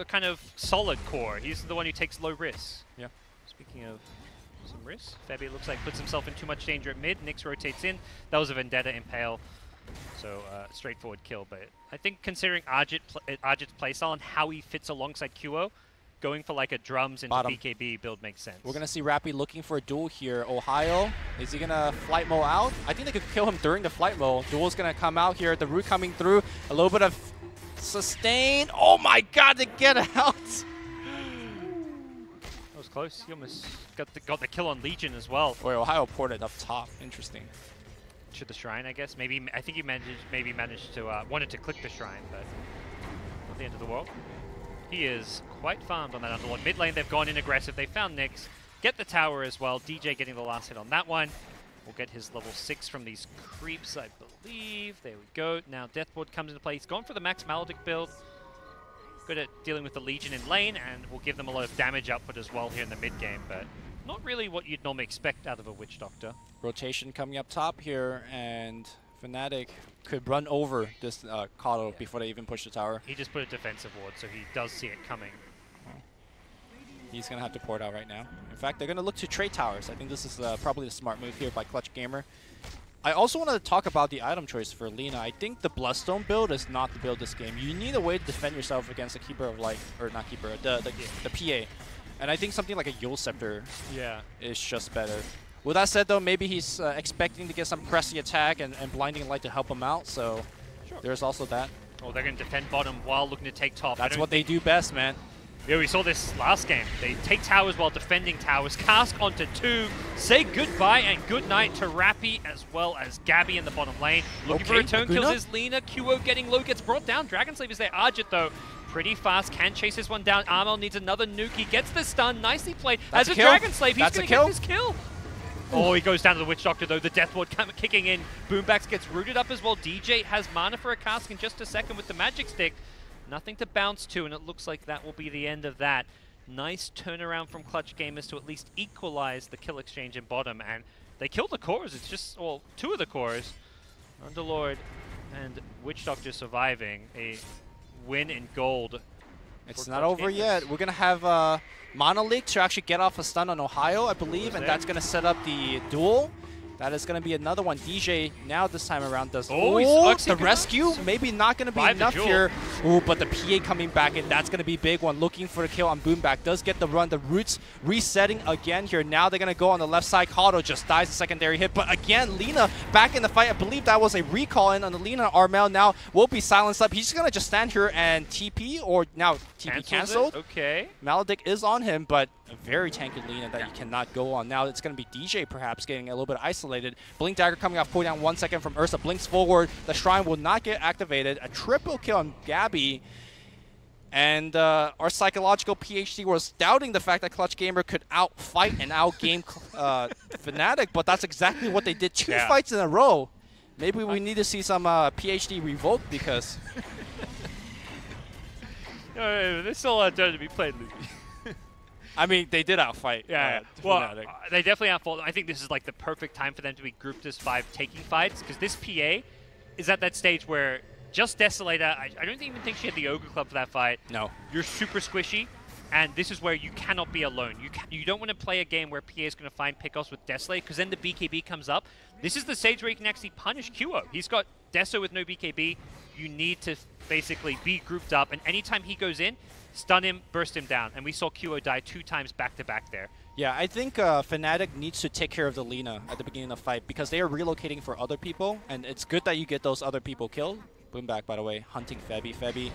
kind of solid core. He's the one who takes low risks. Yeah. Speaking of some risks, Fabi looks like puts himself in too much danger at mid. Nyx rotates in. That was a Vendetta Impale. So straightforward kill. But I think considering Ajit's playstyle and how he fits alongside QO, going for like a drums into Bottom. BKB build makes sense. we're going to see Rappy looking for a duel here. Ohio, is he going to flight mode out? I think they could kill him during the flight mode. Duel's going to come out here. The root coming through. A little bit of sustain. Oh my god, to get out! That was close. He almost got the kill on Legion as well. Wait, Ohio ported up top. Interesting. To the shrine, I guess. Maybe I think he managed to wanted to click the shrine, but not the end of the world. He is quite farmed on that Underlord. Mid lane, they've gone in aggressive. They found Nyx. Get the tower as well. DJ getting the last hit on that one. We'll get his level 6 from these creeps, I believe. There we go. Now Deathward comes into play. He's gone for the max Maledic build. Good at dealing with the Legion in lane, and will give them a lot of damage output as well here in the mid game, but not really what you'd normally expect out of a Witch Doctor. Rotation coming up top here, and Fnatic could run over this Kato before they even push the tower. He just put a defensive ward, so he does see it coming. He's going to have to port out right now. In fact, they're going to look to trade towers. I think this is probably the smart move here by Clutch Gamer. I also want to talk about the item choice for Lina. I think the Bloodstone build is not the build this game. You need a way to defend yourself against a Keeper of Light, or not Keeper, the PA. And I think something like a Yule Scepter is just better. With that said, though, maybe he's expecting to get some pressy attack and Blinding Light to help him out, so there's also that. Oh, they're going to defend bottom while looking to take top. That's what they do best, man. Yeah, we saw this last game. They take towers while defending towers. Cask onto 2. Say goodbye and good night to Rappy as well as Gabby in the bottom lane. Looking for a return kills is Lina. QO getting low, gets brought down. Dragonslave is there. Arjit, though, pretty fast. Can chase this one down. Armel needs another nuke. He gets the stun. Nicely played. That's as a kill. Dragonslave, he's going to get this kill. Ooh. Oh, he goes down to the Witch Doctor, though. The Death Ward kicking in. Boombacks gets rooted up as well. DJ has mana for a Cask in just a second with the Magic Stick. Nothing to bounce to, and it looks like that will be the end of that. Nice turnaround from Clutch Gamers to at least equalize the kill exchange in bottom, and they killed the cores. It's just, well, 2 of the cores. Underlord and Witch Doctor surviving a win in gold. It's not over yet. We're going to have Monolith to actually get off a stun on Ohio, I believe, and that's going to set up the duel. That is going to be another one. DJ now this time around does the rescue. Maybe not going to be enough here. Ooh, but the PA coming back in. That's going to be a big one. Looking for the kill on Boomback. Does get the run. The Roots resetting again here. Now they're going to go on the left side. Kato just dies the secondary hit. But again, Lina back in the fight. I believe that was a recall in on the Lina. Armel now will be silenced up. He's going to just stand here and TP, or now TP canceled. Okay. Maledic is on him, but a very tanky Lina that you cannot go on. Now it's going to be DJ perhaps getting a little bit isolated. Blink Dagger coming off, cooldown 1 second from Ursa. Blinks forward. The Shrine will not get activated. A triple kill on Gabby. And our psychological PhD was doubting the fact that Clutch Gamer could outfight and outgame Fnatic, but that's exactly what they did. 2 fights in a row. Maybe we need to see some PhD revoked because... There's still a lot of Dota to be played, Luke. I mean, they did outfight. Well, they definitely outfought. I think this is like the perfect time for them to be grouped as 5 taking fights, because this PA is at that stage where just Desolator, I don't even think she had the Ogre Club for that fight. No. You're super squishy, and this is where you cannot be alone. You don't want to play a game where PA is going to find pickoffs with Desolator, because then the BKB comes up. This is the stage where you can actually punish QO. He's got Deso with no BKB. You need to basically be grouped up, and anytime he goes in, stun him, burst him down. And we saw QO die 2 times back-to-back there. Yeah, I think Fnatic needs to take care of the Lina at the beginning of the fight because they are relocating for other people, and it's good that you get those other people killed. Boomback, by the way, hunting Febby. Febby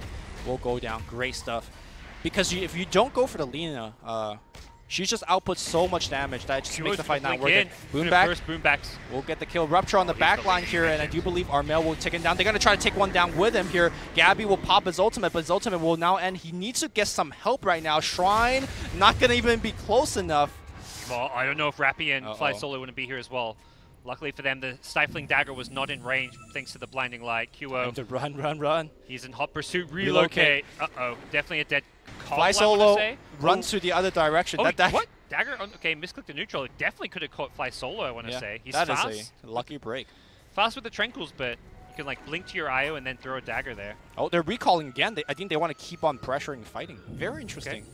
will go down. Great stuff. Because if you don't go for the Lina, She just outputs so much damage that it just makes the fight not worth it. Boombacks will get the kill. Rupture on the back line here, and I do believe Armel will take him down. They're going to try to take one down with him here. Gabby will pop his ultimate, but his ultimate will now end. He needs to get some help right now. Shrine, not going to even be close enough. Well, I don't know if Rappy and Fly Solo wouldn't be here as well. Luckily for them, the Stifling Dagger was not in range thanks to the Blinding Light. QO. To run. He's in hot pursuit. Relocate. Uh-oh. Definitely a dead call, Fly Solo runs to the other direction. Oh, what? Dagger? Okay, misclicked the neutral. It definitely could have caught Fly Solo, I want to say. He's fast. That is a lucky break. Fast with the Trenkles, but you can like blink to your IO and then throw a dagger there. Oh, they're recalling again. I think they want to keep on pressuring and fighting. Very interesting. Okay.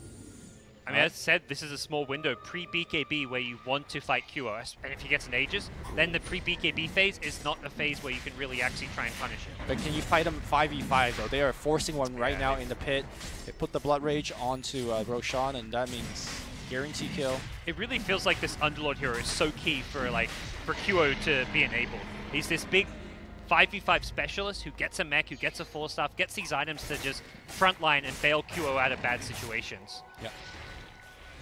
I mean, as said, this is a small window pre-BKB where you want to fight QO. And if he gets an Aegis, then the pre-BKB phase is not a phase where you can really actually try and punish it. But can you fight him 5v5 though? They are forcing one right now in the pit. They put the Blood Rage onto Roshan, and that means guarantee kill. It really feels like this Underlord hero is so key for QO to be enabled. He's this big 5v5 specialist who gets a mech, who gets a 4-staff, gets these items to just frontline and bail QO out of bad situations. Yeah.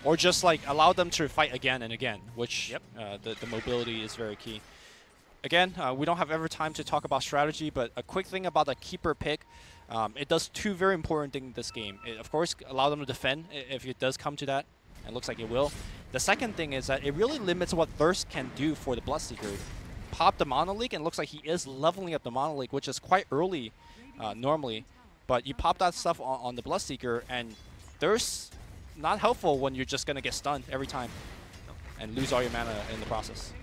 Or just like allow them to fight again and again, which the mobility is very key. Again, we don't have ever time to talk about strategy, but a quick thing about the keeper pick, it does two very important things in this game. It, of course, allow them to defend if it does come to that. It looks like it will. The second thing is that it really limits what Thirst can do for the Bloodseeker. Pop the Monolith, and it looks like he is leveling up the Monolith, which is quite early normally. But you pop that stuff on the Bloodseeker, and Thirst not helpful when you're just going to get stunned every time and lose all your mana in the process.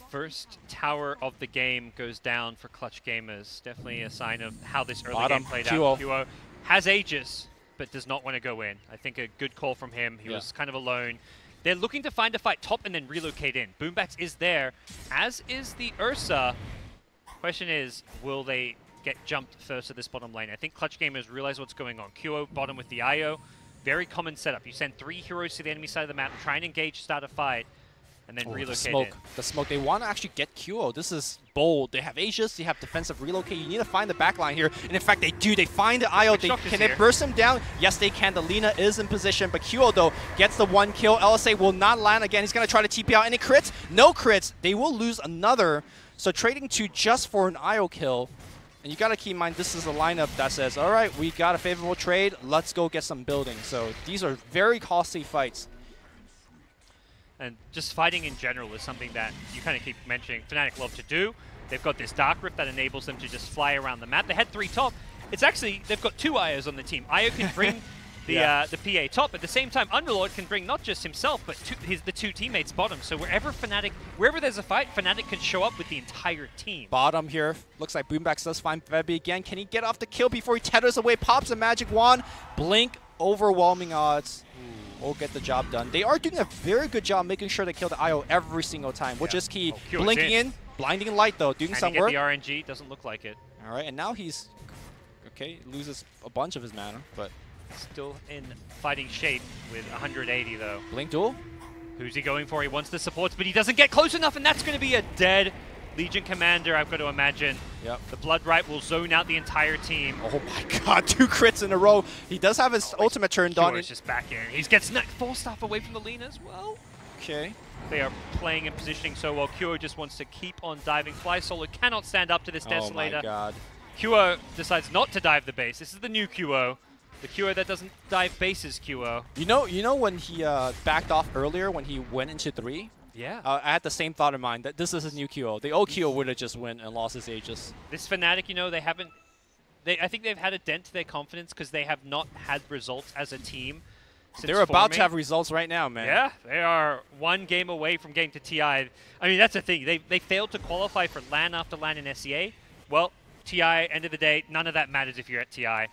First tower of the game goes down for Clutch Gamers. Definitely a sign of how this early game played out. QO has Aegis, but does not want to go in. I think a good call from him. He was kind of alone. They're looking to find a fight top and then relocate in. Boombacks is there, as is the Ursa. Question is, will they get jumped first at this bottom lane? I think Clutch Gamers realize what's going on. QO bottom with the IO. Very common setup. You send 3 heroes to the enemy side of the map, try and engage, start a fight, and then relocate in. The smoke. They want to actually get QO. This is bold. They have Aegis, they have defensive relocate. You need to find the backline here. And in fact, they do. They find the IO. Can they burst him down? Yes, they can. The Lina is in position, but QO, though, gets the 1 kill. LSA will not land again. He's going to try to TP out. Any crits? No crits. They will lose another. So trading 2 just for an IO kill. And you got to keep in mind, this is a lineup that says, all right, we got a favorable trade. Let's go get some building. So these are very costly fights. And just fighting in general is something that you kind of keep mentioning Fnatic love to do. They've got this Dark Rift that enables them to just fly around the map. They had 3 top. It's actually, they've got 2 IOs on the team. IO can bring the PA top. At the same time, Underlord can bring not just himself, but the 2 teammates bottom. So wherever there's a fight, Fnatic can show up with the entire team. Bottom here. Looks like Boombacks does find Febby again. Can he get off the kill before he tethers away? Pops a magic wand. Blink. Overwhelming odds. Will get the job done. They are doing a very good job making sure they kill the IO every single time, which is key. Blinking in. Blinding light, though. Doing some work. The RNG doesn't look like it. All right, and now he's... Okay, loses a bunch of his mana, but... Still in fighting shape with 180, though. Blink duel? Who's he going for? He wants the supports, but he doesn't get close enough, and that's going to be a dead Legion Commander, I've got to imagine. Yep. The Blood Right will zone out the entire team. Oh my god, 2 crits in a row. He does have his ultimate turned on. He's just back in. He gets 4 staff away from the Lina as well. Okay. They are playing and positioning so well. QO just wants to keep on diving. Fly Solo cannot stand up to this Desolator. Oh my god. QO decides not to dive the base. This is the new QO. The QO that doesn't dive bases QO. You know when he backed off earlier when he went into 3? Yeah. I had the same thought in mind that this is his new QO. The old QO would have just went and lost his Aegis. This Fnatic, you know, I think they've had a dent to their confidence because they have not had results as a team. They're about to have results right now, man. Yeah, they are 1 game away from getting to TI. I mean, that's the thing. They failed to qualify for LAN after LAN in SEA. Well, TI, end of the day, none of that matters if you're at TI.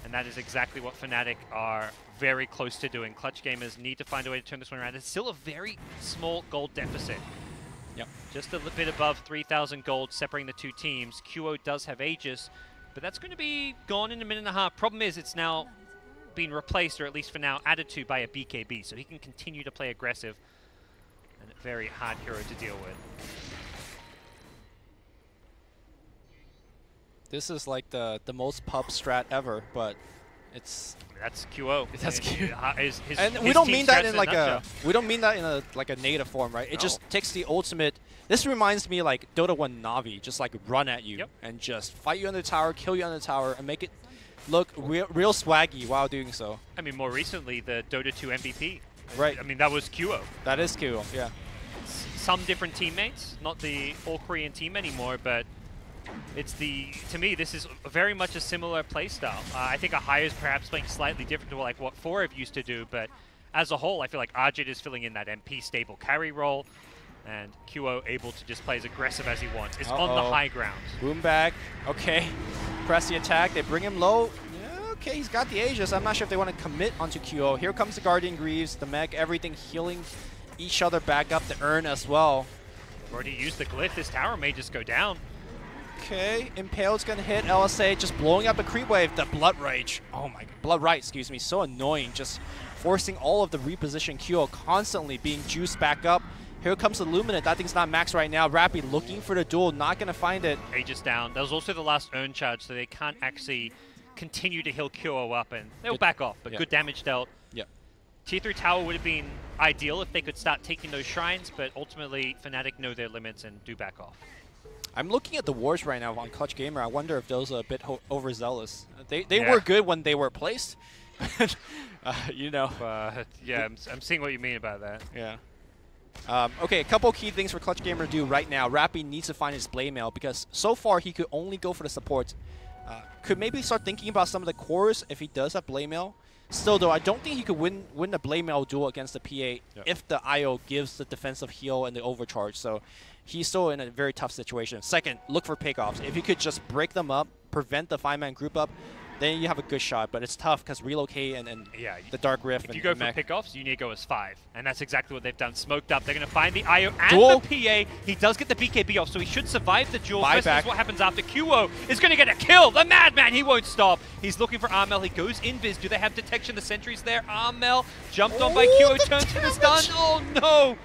And that is exactly what Fnatic are very close to doing. Clutch Gamers need to find a way to turn this one around. It's still a very small gold deficit. Yep. Just a bit above 3,000 gold separating the 2 teams. QO does have Aegis, but that's going to be gone in a minute and a half. Problem is, it's now been replaced, or at least for now, added to by a BKB, so he can continue to play aggressive. And a very hard hero to deal with. This is like the most pub strat ever, but It's That's QO. That's QO. And we don't mean that in like a negative form, right? It just takes the ultimate. This reminds me like Dota 1 Navi, just like run at you and just fight you on the tower, kill you on the tower, and make it look real swaggy while doing so. I mean, more recently, the Dota 2 MVP. Right. I mean, that was QO. That is QO, yeah. Some different teammates, not the all-Korean team anymore, but it's to me, this is very much a similar playstyle. I think Ahaya is perhaps playing slightly different to like what Forev used to do, but as a whole, I feel like Arjit is filling in that MP stable carry role, and QO able to just play as aggressive as he wants. It's on the high ground. Boom back. Okay. Press the attack. They bring him low. Yeah, okay, he's got the Aegis. I'm not sure if they want to commit onto QO. Here comes the Guardian Greaves, the mech, everything healing each other back up the urn as well. Already used the glyph. This tower may just go down. Okay, Impaled's gonna hit LSA, just blowing up the creep wave. The Blood Rage. Oh my god. Blood Rite, excuse me. So annoying. Just forcing all of the reposition QO constantly being juiced back up. Here comes the Luminate. That thing's not maxed right now. Rappy looking for the duel, not going to find it. Aegis down. That was also the last urn charge, so they can't actually continue to heal QO up, and they'll back off, but good damage dealt. Yep. Tier 3 tower would have been ideal if they could start taking those shrines, but ultimately Fnatic know their limits and do back off. I'm looking at the wars right now on Clutch Gamer. I wonder if those are a bit overzealous. They were good when they were placed. You know. Yeah, I'm seeing what you mean about that. Yeah. Okay, a couple key things for Clutch Gamer to do right now. Rappy needs to find his blade mail because so far he could only go for the supports. Could maybe start thinking about some of the cores if he does have blade mail. Still though, I don't think he could win the blade mail duel against the PA if the IO gives the defensive heal and the overcharge. So he's still in a very tough situation. Second, look for pickoffs. If you could just break them up, prevent the 5-man group up, then you have a good shot, but it's tough because relocate and the Dark Rift. If you go for pickoffs, you need to go as 5, and that's exactly what they've done. Smoked up. They're going to find the IO and the PA. He does get the BKB off, so he should survive the duel. This is what happens after. QO is going to get a kill. The Madman, he won't stop. He's looking for Armel. He goes invis. Do they have detection? The sentries there. Armel jumped on by QO, turns to the stun. Oh no!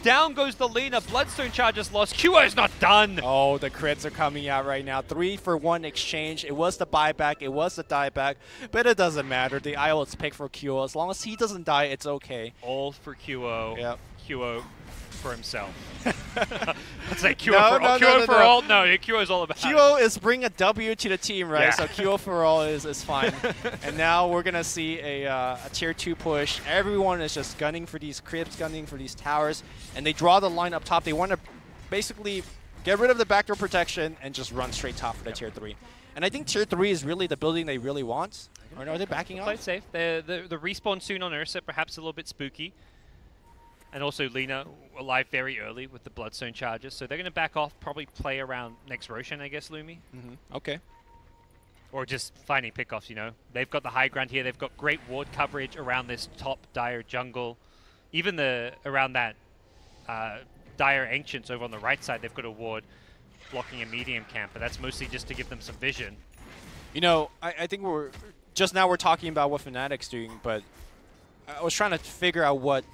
Down goes the Lina. Bloodstone charges lost. QO is not done. Oh, the crits are coming out right now. 3-for-1 exchange. It was the buyback. It was the dieback. But it doesn't matter. The IO is picked for QO. As long as he doesn't die, it's okay. All for QO. Yep. QO for himself. Let's say QO for all. No, QO is all about QO is bring a W to the team, right? Yeah. So QO for all is fine. And now we're going to see a tier 2 push. Everyone is just gunning for these crypts, gunning for these towers. And they draw the line up top. They want to basically get rid of the backdoor protection and just run straight top for the tier 3. And I think tier 3 is really the building they really want. Or are they backing off? Play it safe. The respawn soon on Ursa, perhaps a little bit spooky. And also Lina alive very early with the Bloodstone charges. So they're going to back off, probably play around next Roshan, I guess, Lumi. Okay. Or just finding pickoffs, you know. They've got the high ground here. They've got great ward coverage around this top Dire jungle. Even around that Dire Ancients over on the right side, they've got a ward blocking a medium camp. But that's mostly just to give them some vision. You know, I think just now we're talking about what Fnatic's doing, but I was trying to figure out what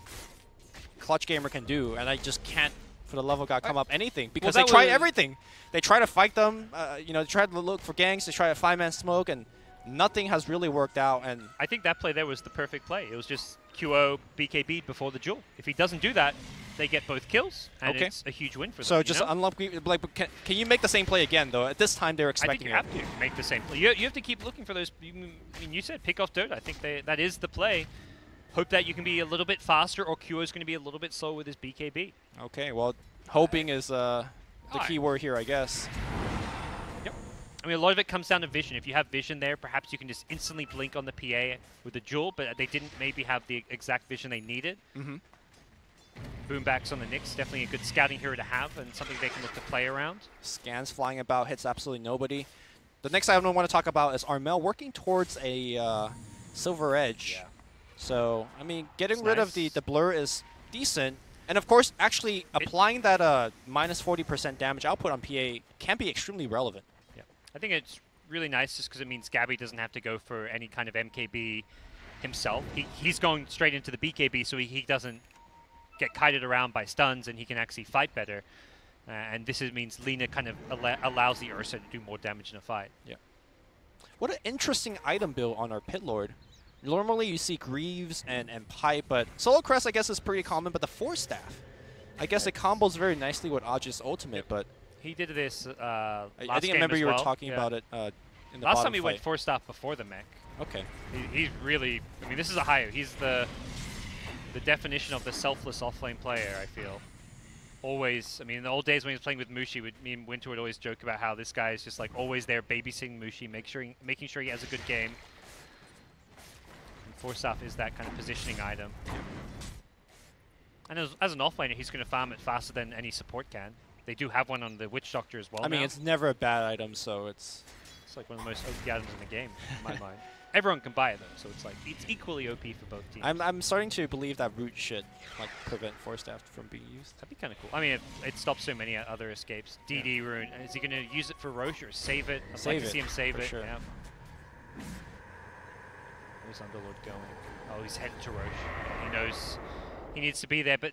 Clutch Gamer can do, and I just can't, for the love of God, come up anything because they try everything. They try to fight them, you know, they try to look for ganks, they try to 5-man smoke, and nothing has really worked out. And I think that play there was the perfect play. It was just QO BKB before the duel. If he doesn't do that, they get both kills, and it's a huge win for them. So just unlucky. Like, can you make the same play again, though? At this time, they're expecting I think you have to make the same play. You have to keep looking for those. I mean, you said pick off Dota. I think that is the play. Hope that you can be a little bit faster, or QO is going to be a little bit slow with his BKB. Okay, well, hoping is the key word here, I guess. Yep. I mean, a lot of it comes down to vision. If you have vision there, perhaps you can just instantly blink on the PA with the Jewel, but they didn't maybe have the exact vision they needed. Boombacks on the Nyx, definitely a good scouting hero to have, and something they can look to play around. Scans flying about, hits absolutely nobody. The next item I want to talk about is Armel working towards a Silver Edge. Yeah. So, I mean, getting rid of the blur is decent. And, of course, actually applying that minus 40% damage output on PA can be extremely relevant. Yeah, I think it's really nice just because it means Gabby doesn't have to go for any kind of MKB himself. He's going straight into the BKB, so he doesn't get kited around by stuns, and he can actually fight better. And this means Lina kind of allows the Ursa to do more damage in a fight. Yeah. What an interesting item build on our Pit Lord. Normally you see Greaves and Pipe, but Solar Crest I guess is pretty common, but the Force Staff, I guess it combos very nicely with Ajit's ultimate, but... He did this I think I game remember as you were well. talking about it in the Last bottom time he went fight. 4-staff before the mech. Okay. He's really... I mean, this is a higher. He's the definition of the selfless off-lane player, I feel. Always, I mean, in the old days when he was playing with Mushi, me and Winter would always joke about how this guy is just like always there babysitting Mushi, making sure he has a good game. And Force Staff is that kind of positioning item. And as an offlaner, he's going to farm it faster than any support can. They do have one on the Witch Doctor as well. I mean, now. it's never a bad item, so it's like one of the most OP items in the game, in my mind. Everyone can buy it though, so it's like it's equally OP for both teams. I'm starting to believe that Root should like prevent Force Staff from being used. That'd be kind of cool. I mean, it stops so many other escapes. DD Rune, is he going to use it for Roche or save it? I'd like to see him save it. Sure. Yeah. Where's Underlord going? Oh, he's heading to Roche. He knows he needs to be there, but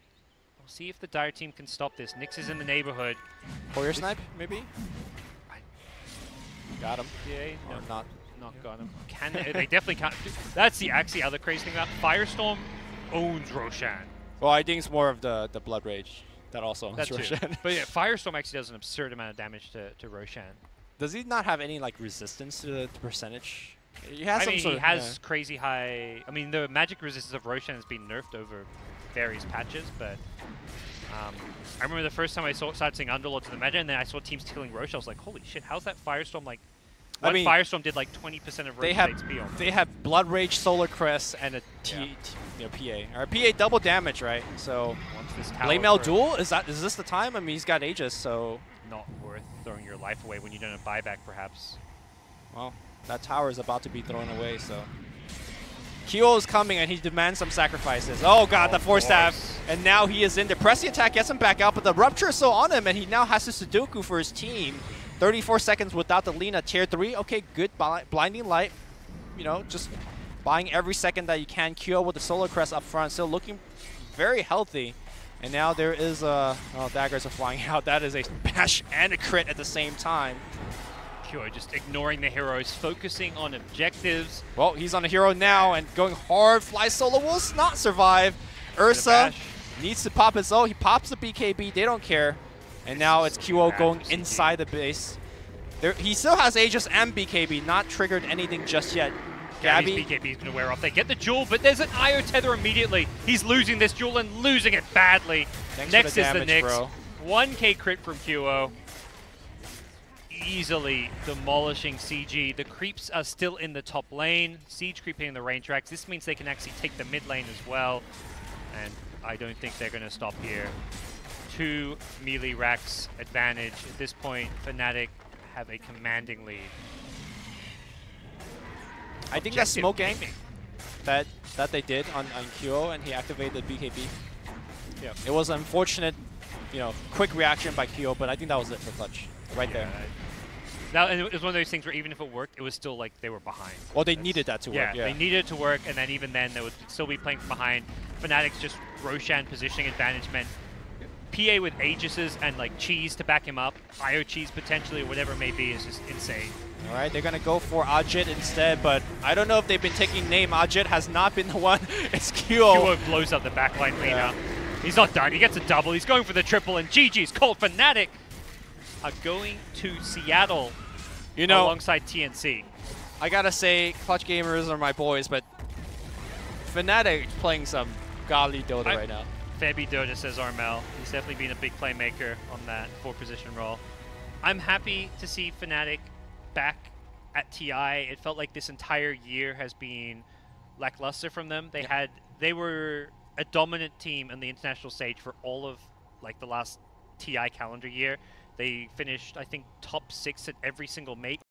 we'll see if the Dire team can stop this. Nyx is in the neighborhood. Warrior Snipe, maybe? Got him. Yeah, Or not. Not got him. Can they definitely can't. That's the actually other crazy thing about Firestorm owns Roshan. Well, I think it's more of the Blood Rage that also owns That's Roshan. But yeah, Firestorm actually does an absurd amount of damage to Roshan. Does he not have any like resistance to the percentage? He has I some mean, sort he of, has crazy high. I mean, the magic resistance of Roshan has been nerfed over various patches, but I remember the first time I started seeing Underlords in the meta, and then I saw teams killing Roche. I was like, holy shit, how's that Firestorm like? I mean, Firestorm did like 20% of Roche's HP on. They have Blood Rage, Solar Crest, and a PA. Or PA double damage, right? So Blamelel duel, is this the time? I mean, he's got Aegis, so not worth throwing your life away when you don't have buyback, perhaps. Well, that tower is about to be thrown away, so Kyo is coming and he demands some sacrifices. Oh god, the Force Staff, and now he is in. The pressing attack gets him back out, but the Rupture is still on him, and he now has to Sudoku for his team. 34 seconds without the Lina, tier 3. Okay, good blinding light. You know, just buying every second that you can. Kyo with the Solar Crest up front, still looking very healthy. And now there is oh, daggers are flying out. That is a bash and a crit at the same time. Kyo just ignoring the heroes, focusing on objectives. Well, he's on a hero now and going hard. Fly Solo will not survive. Ursa needs to pop his ult. He pops the BKB. They don't care. And now it's QO going inside the base. He still has Aegis and BKB, not triggered anything just yet. Gabby's BKB is going to wear off. They get the duel, but there's an IO tether immediately. He's losing this duel and losing it badly. Next is the Nyx. 1k crit from QO. Easily demolishing CG. The creeps are still in the top lane. Siege creeping in the range tracks. This means they can actually take the mid lane as well. And I don't think they're going to stop here. 2 melee racks advantage. At this point, Fnatic have a commanding lead. I think that smoke gank that they did on QO, and he activated the BKB. Yeah, it was an unfortunate, you know, quick reaction by QO, but I think that was it for Clutch right there. Now, and it was one of those things where even if it worked, it was still like they were behind. Well, they needed that to work. Yeah, they needed it to work, and then even then, they would still be playing from behind. Fnatic's just Roshan positioning advantage meant PA with Aegises and like cheese to back him up, IO cheese potentially, or whatever it may be, is just insane. All right, they're going to go for Ajit instead, but I don't know if they've been taking name. Ajit has not been the one. It's QO. QO blows up the backline Lina. He's not done. He gets a double. He's going for the triple, and GG's called. Fnatic are going to Seattle, you know, alongside TNC. I got to say, Clutch Gamers are my boys, but Fnatic is playing some godly Dota right now. Fabi Dota, says Armel. He's definitely been a big playmaker on that 4-position role. I'm happy to see Fnatic back at TI. It felt like this entire year has been lackluster from them. They were a dominant team on the international stage for all of like the last TI calendar year. They finished, I think, top 6 at every single mate.